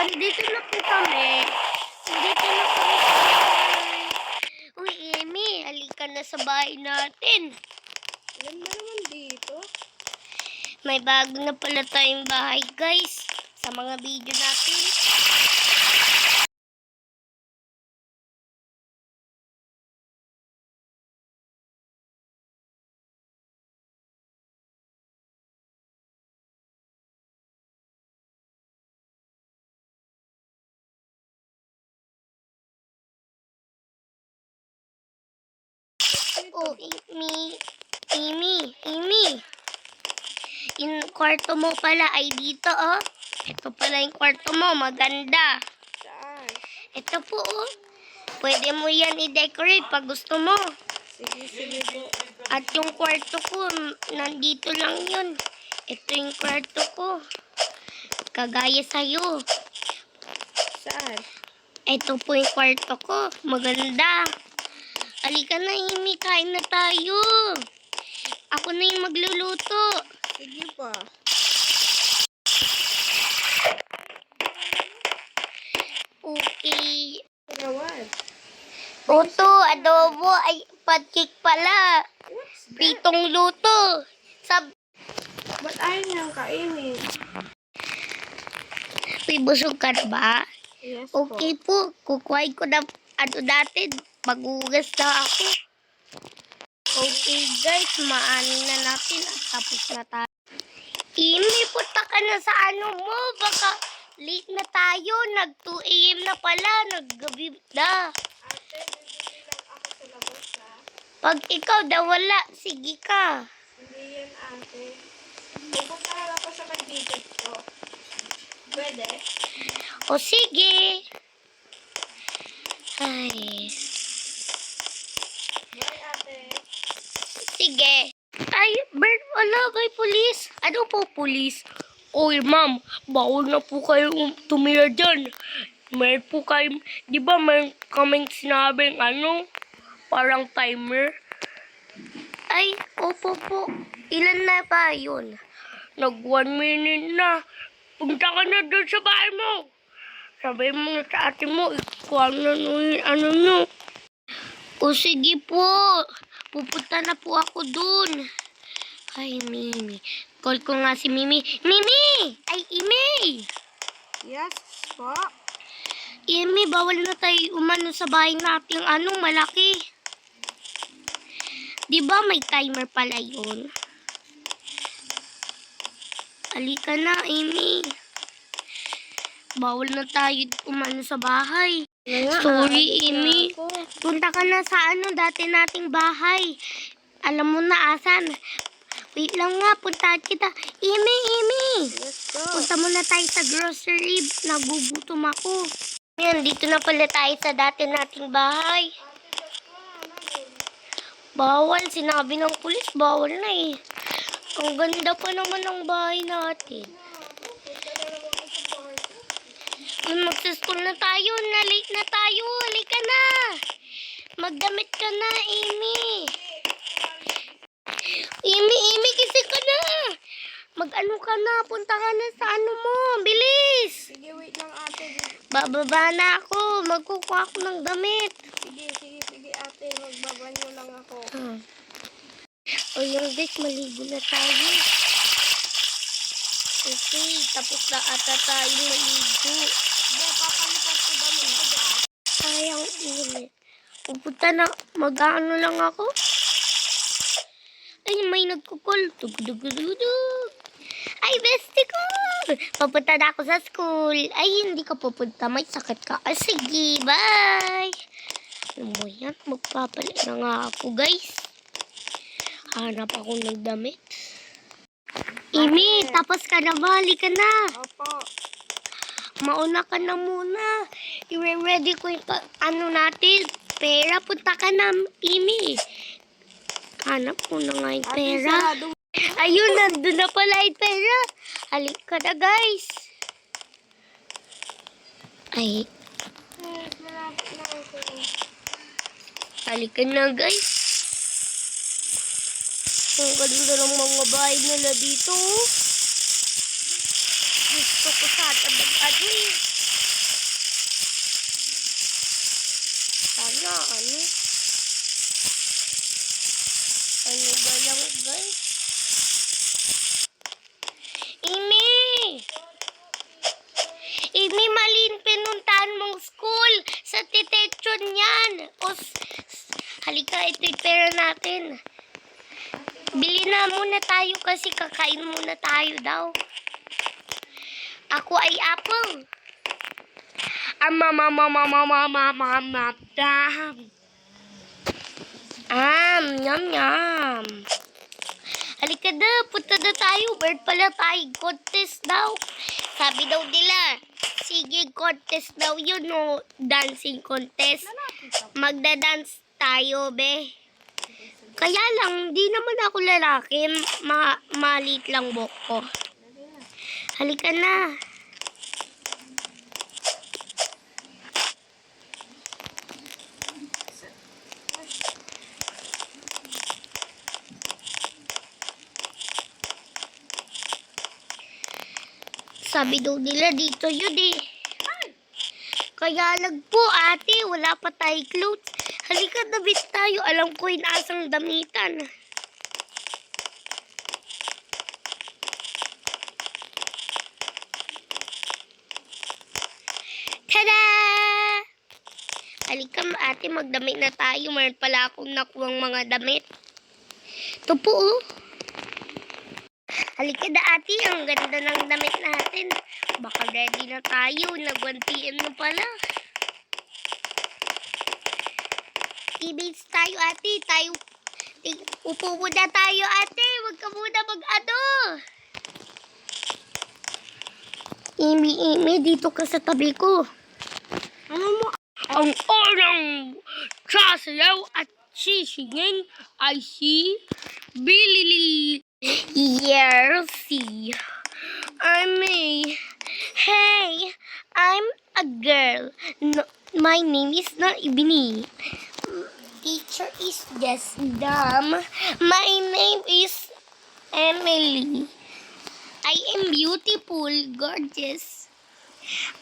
andito na po kami. Andito na kami sa bahay. Uy, Amy, halika na sa bahay natin. Ganda naman dito. May bago na pala tayong bahay, guys. Sa mga video natin. Oh, Amy. Yung kwarto mo pala ay dito, oh. Ito pala yung kwarto mo, maganda. Saan? Ito po, oh. Pwede mo yan i-decorate pag gusto mo. Sige po. At yung kwarto ko, nandito lang yun. Ito yung kwarto ko. Kagaya sa'yo. Saan? Ito po yung kwarto ko. Maganda. Halika na, Amy. Kain na tayo. Ako na yung magluluto. Sige pa. Okay. Gawad. Oto, adobo. Ay, pancake pala. What's that? Pritong luto. Ba't ayaw niyang kainin? May busog ka na ba? Yes Okay po. Kukuhain ko na dati. Maghugas na ako. Okay guys, maanin na natin at tapos na tayo. Amy, punta ka na sa ano mo. Baka late na tayo. Nag 2 AM na pala. Naggabi na. Ate, bibili lang ako sa labas ha. Pag ikaw daw wala, sige ka. Hindi yan ate. Pupunta lang ako sa kaibigan ko. Pwede? O sige. Ay. Bye ate. Sige. Ay, Bert, wala kay pulis. Ano po, pulis? Oy, ma'am, bawal na po kayong tumira dyan. Meron po kayo, di ba may kaming sinabing parang timer? Ay, opo po. Ilan na ba yun? Nag 1 minute na. Punta ka na doon sa bahay mo. Sabi mo na sa ate mo, ikuha na nyo. O sige po. Pupunta na po ako dun. Ay, Mimi. Call ko nga si Mimi. Mimi! Ay, Amy! Yes po. Amy, bawal na tayo umano sa bahay nating malaki. Di ba may timer pala yun? Halika na, Amy. Bawal na tayo umano sa bahay. Sorry, Amy. Punta ka na sa dati nating bahay. Alam mo na asan. Wait lang nga, puntahan kita. Amy! Let's go. Punta muna tayo sa grocery. Nagugutom ako. Ayan, dito na pala tayo sa dati nating bahay. Bawal, sinabi ng pulis, bawal na eh. Ang ganda pa naman ng bahay natin. Magsa-school na tayo, na-late na tayo. Halika na. Magdamit ka na, Amy. Amy, kasi ka na. Mag-ano ka na, punta ka na sa mo. Bilis. Sige, wait lang ate. Bababa na ako. Magkukuha ako ng damit. Sige ate. Magbabanyo lang ako. O yung guys, maligo na tayo. Okay, tapos na ata tayo maligo. Hindi, papalitan ko ba mo ko dyan? Sayang init. Pupunta na, mag-ano lang ako. Ay, may nagkukul. Tugudugudugudug. Ay, bestie ko. Papunta na ako sa school. Ay, hindi ka pupunta. May sakit ka. Ay, sige, bye. Ano mo yan? Magpapalit na nga ako, guys. Hanap ako ng damit. Amy, tapos ka na ba? Halika na. Opo. Mauna ka na muna. I-ready ko yung natin. Pera, punta ka na, Amy. Hanap ko na nga yung pera. Ayun, nandun na pala yung pera. Halika na, guys. Ay. Halika na, guys. Ang ganda ng mga bahay nila dito. Gusto ko sa tabag ano? Ano ba lang, guys? Amy, malin pinuntahan mong school. Sa detection yan. Halika, ito yung pera natin. Bili na muna tayo kasi kakain muna tayo daw. Ako ay apple. Yum, yum. Halika na, punta na tayo. Bird pala tayo. Contest daw. Sabi daw nila, sige, contest daw yun, no? Dancing contest. Magda-dance tayo, be. Kaya lang, di naman ako lalaki. Malit lang buhok ko. Halika na. Sabi daw nila dito yun eh. Kaya lang po ate, wala pa tayo clothes. Halika, damit tayo. Alam ko yung asang damitan. Tada! Halika ate, magdamit na tayo. Mayroon pala akong nakuwang mga damit. Ito po oh. Halika na ate, ang ganda ng damit natin. Baka ready na tayo. Nag-1 PM na pala. Teammates tayo ate. Upo muna tayo ate. Huwag ka muna mag-ano. Amy, dito ka sa tabi ko. Ano mo? Ang orang sasayaw at sisingin ay si Billy. Yersi. Hey, I'm a girl. No, my name is not Ibini. Teacher is just dumb. My name is Emily. I am beautiful, gorgeous.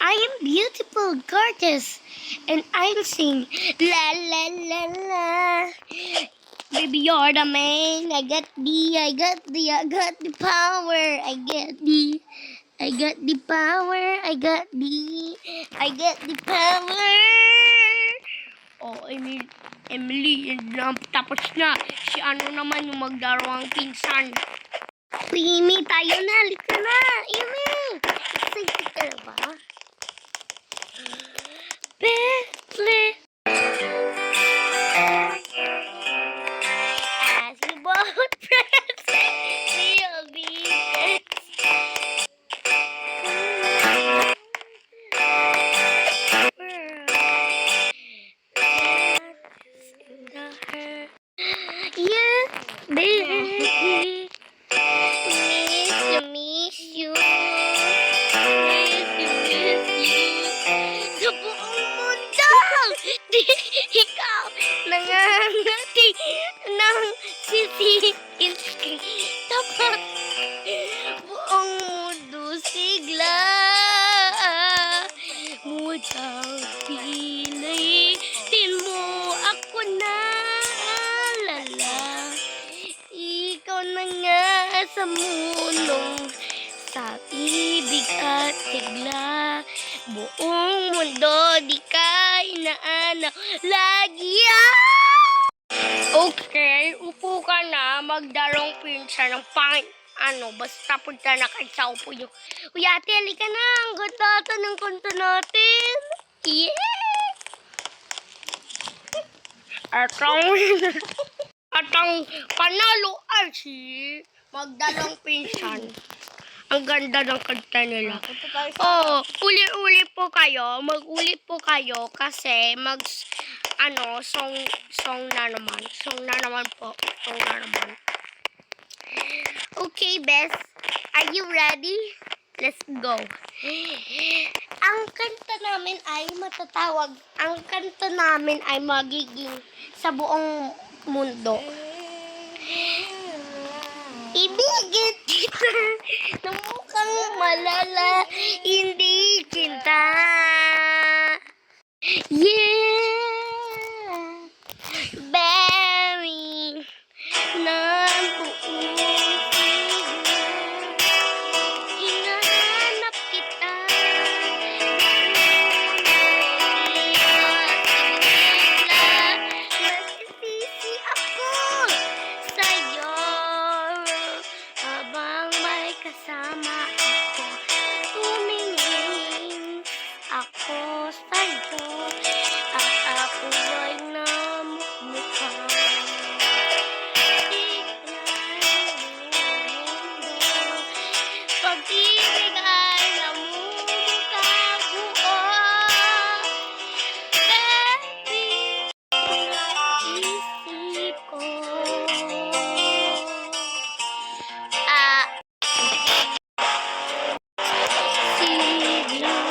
I am beautiful, gorgeous. And I'll sing la la la la. Baby, you're the man. I got the power. I got the power. I got the power. Oh, Emily, tapos na. Si ano naman yung magdarawang pinsan. Amy, tayo na. Halika na. Amy, excited ka na ba? Bentley. Miss you. Sa buong mundo. Ikaw nangangati ng sisikin. Dapat buong mundo sigla. Mudang pilitin mo ako na alala. Ikaw na nga sa mundong sa ibig at sigla. Buong mundo di ka inaanaw lagi. Okay, upo ka na. Magdarong pinsa ng pangit. Basta punta na kayo sa upo nyo. Uy, ate, halika na. Ang ganda ata ng kanta natin. Yeah! Atang panalo ay si Magdalong Pinsan. Ang ganda ng kanta nila. Oh, uli-uli po kayo. Mag-ulit po kayo kasi song na naman. Song na naman po. Song na naman. Okay, Beth. Are you ready? Let's go. Ang kanta namin ay matatawag. Ang kanta namin ay magiging sa buong mundo. Ibigit kita na mukhang malala, hindi cinta. Yeah! tayo at ako ay namumukha. Pag-ibig ay namumukha buo. Baby, naisip ko. Siglang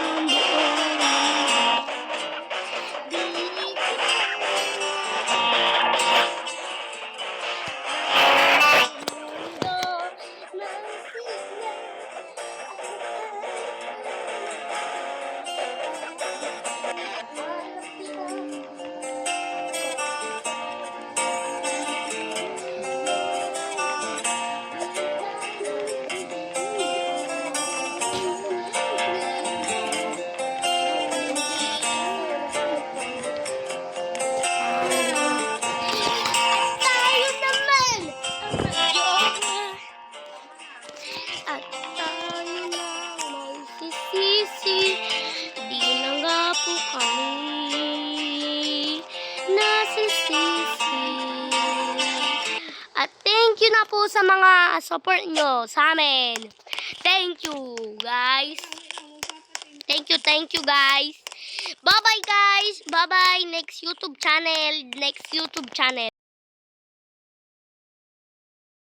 buong tayo naman ang magjowa at tayo na magsisisi. Di na nga po kami nasisisi. At thank you na po sa mga support nyo sa amin. Thank you, guys. Thank you, guys. Bye-bye, guys. Bye-bye. Next YouTube channel.